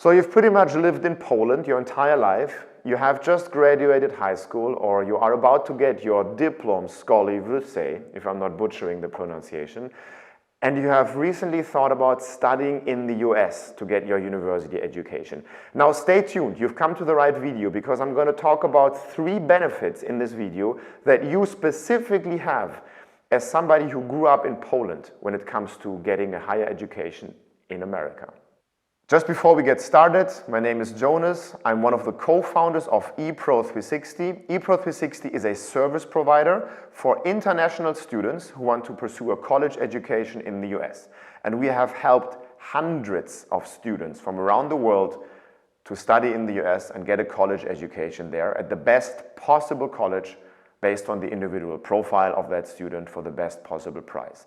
So you've pretty much lived in Poland your entire life. You have just graduated high school, or you are about to get your diplom, studyabroad, if I'm not butchering the pronunciation, and you have recently thought about studying in the US to get your university education. Now stay tuned, you've come to the right video, because I'm going to talk about 3 benefits in this video that you specifically have as somebody who grew up in Poland when it comes to getting a higher education in America. Just before we get started, my name is Jonas. I'm one of the co-founders of Epro 360. Epro 360 is a service provider for international students who want to pursue a college education in the US. And we have helped hundreds of students from around the world to study in the US and get a college education there at the best possible college based on the individual profile of that student for the best possible price.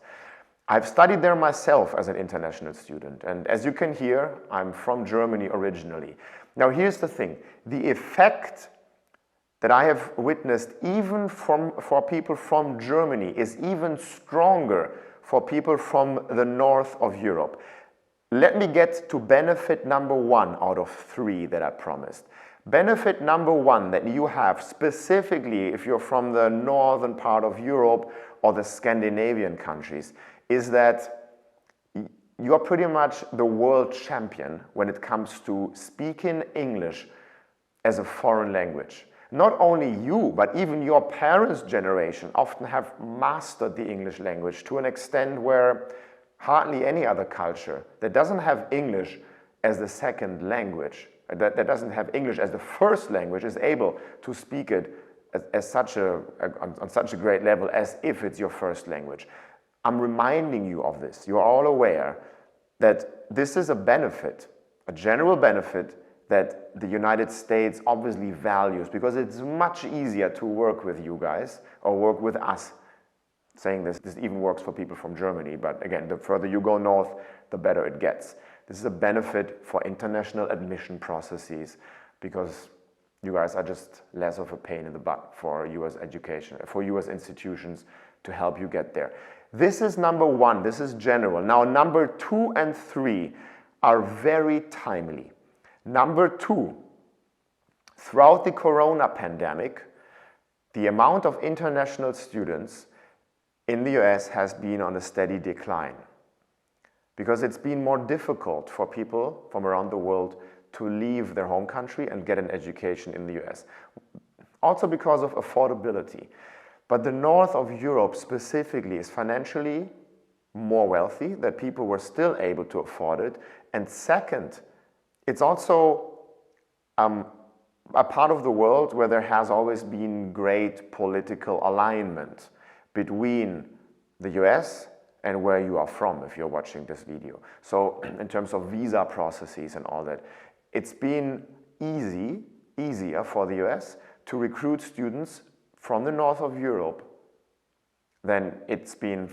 I've studied there myself as an international student, and as you can hear, I'm from Germany originally. Now here's the thing, the effect that I have witnessed even for people from Germany is even stronger for people from the north of Europe. Let me get to benefit number 1 out of 3 that I promised. Benefit number 1 that you have specifically if you're from the northern part of Europe or the Scandinavian countries is that you are pretty much the world champion when it comes to speaking English as a foreign language. Not only you, but even your parents' generation often have mastered the English language to an extent where hardly any other culture that doesn't have English as the second language, that doesn't have English as the first language, is able to speak it on such a great level as if it's your first language. I'm reminding you of this. You're all aware that this is a benefit, a general benefit that the United States obviously values because it's much easier to work with you guys or work with us. Saying this even works for people from Germany, but again, the further you go north, the better it gets. This is a benefit for international admission processes because you guys are just less of a pain in the butt for US education, for US institutions to help you get there. This is number 1, this is general. Now number 2 and 3 are very timely. Number 2, throughout the corona pandemic, the amount of international students in the US has been on a steady decline because it's been more difficult for people from around the world to leave their home country and get an education in the US. Also because of affordability. But the north of Europe specifically is financially more wealthy, that people were still able to afford it. And second, it's also a part of the world where there has always been great political alignment between the US and where you are from if you're watching this video. So in terms of visa processes and all that, it's been easier for the US to recruit students from the north of Europe than it's been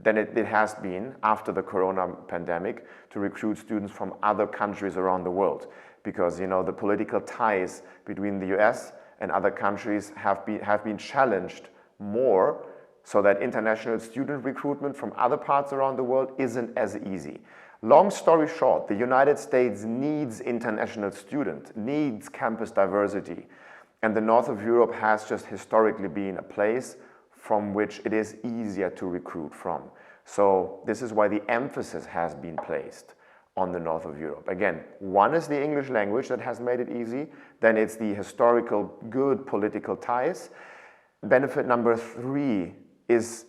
it has been after the corona pandemic to recruit students from other countries around the world, because you know the political ties between the US and other countries have been challenged more, so that international student recruitment from other parts around the world isn't as easy. Long story short, the United States needs international students, needs campus diversity. And the north of Europe has just historically been a place from which it is easier to recruit from. So this is why the emphasis has been placed on the north of Europe. Again, one is the English language that has made it easy. Then it's the historical good political ties. Benefit number 3 is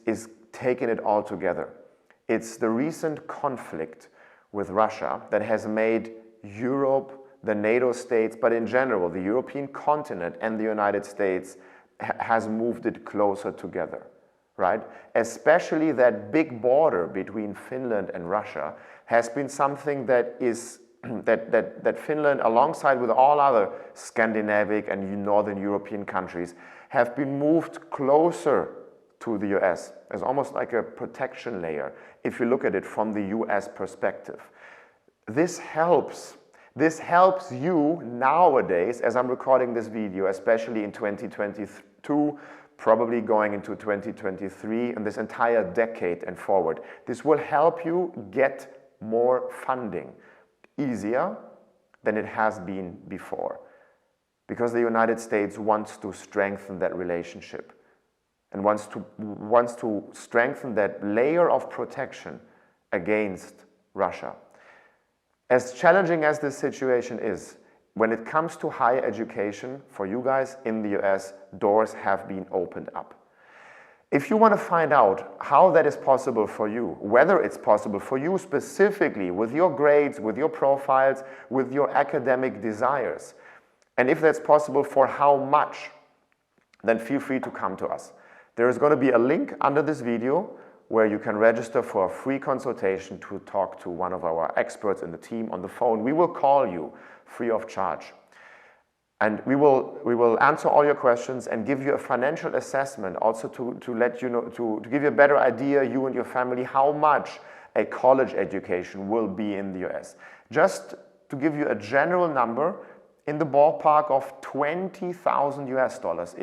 taking it all together. It's the recent conflict with Russia that has made Europe, the NATO states, but in general, the European continent and the United States has moved it closer together, right? Especially that big border between Finland and Russia has been something that is that Finland, alongside with all other Scandinavian and Northern European countries, have been moved closer to the US as almost like a protection layer, if you look at it from the US perspective. This helps you nowadays, as I'm recording this video, especially in 2022, probably going into 2023, and this entire decade and forward. This will help you get more funding easier than it has been before, because the United States wants to strengthen that relationship and wants to strengthen that layer of protection against Russia. As challenging as this situation is, when it comes to higher education for you guys in the US, doors have been opened up. If you want to find out how that is possible for you, whether it's possible for you specifically with your grades, with your profiles, with your academic desires, and if that's possible for how much, then feel free to come to us. There is going to be a link under this video where you can register for a free consultation to talk to one of our experts in the team on the phone. We will call you free of charge. And we will answer all your questions and give you a financial assessment also to let you know, to give you a better idea, you and your family, how much a college education will be in the US. Just to give you a general number, in the ballpark of $20,000 US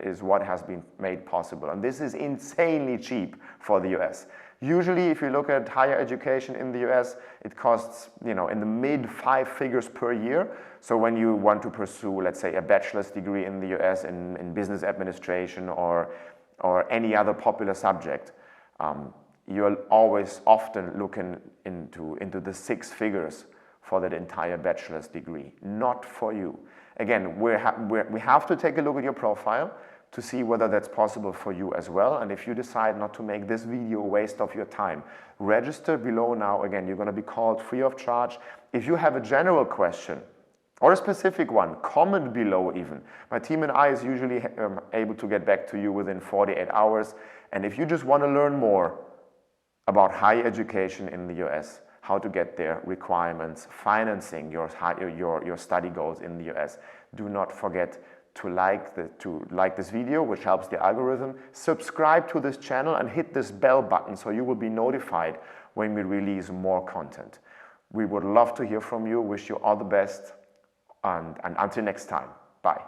is what has been made possible. And this is insanely cheap for the US. Usually, if you look at higher education in the US, it costs, in the mid 5 figures per year. So when you want to pursue, let's say, a bachelor's degree in the US in business administration or any other popular subject, you're always often looking into the 6 figures for that entire bachelor's degree. Not for you. Again, we have to take a look at your profile to see whether that's possible for you as well. And if you decide not to make this video a waste of your time, register below now. Again, you're going to be called free of charge. If you have a general question or a specific one, comment below even. My team and I is usually able to get back to you within 48 hours. And if you just want to learn more about higher education in the US, how to get there, requirements, financing your study goals in the US, do not forget to like this video, which helps the algorithm, subscribe to this channel and hit this bell button so you will be notified when we release more content. We would love to hear from you, wish you all the best, and until next time, bye.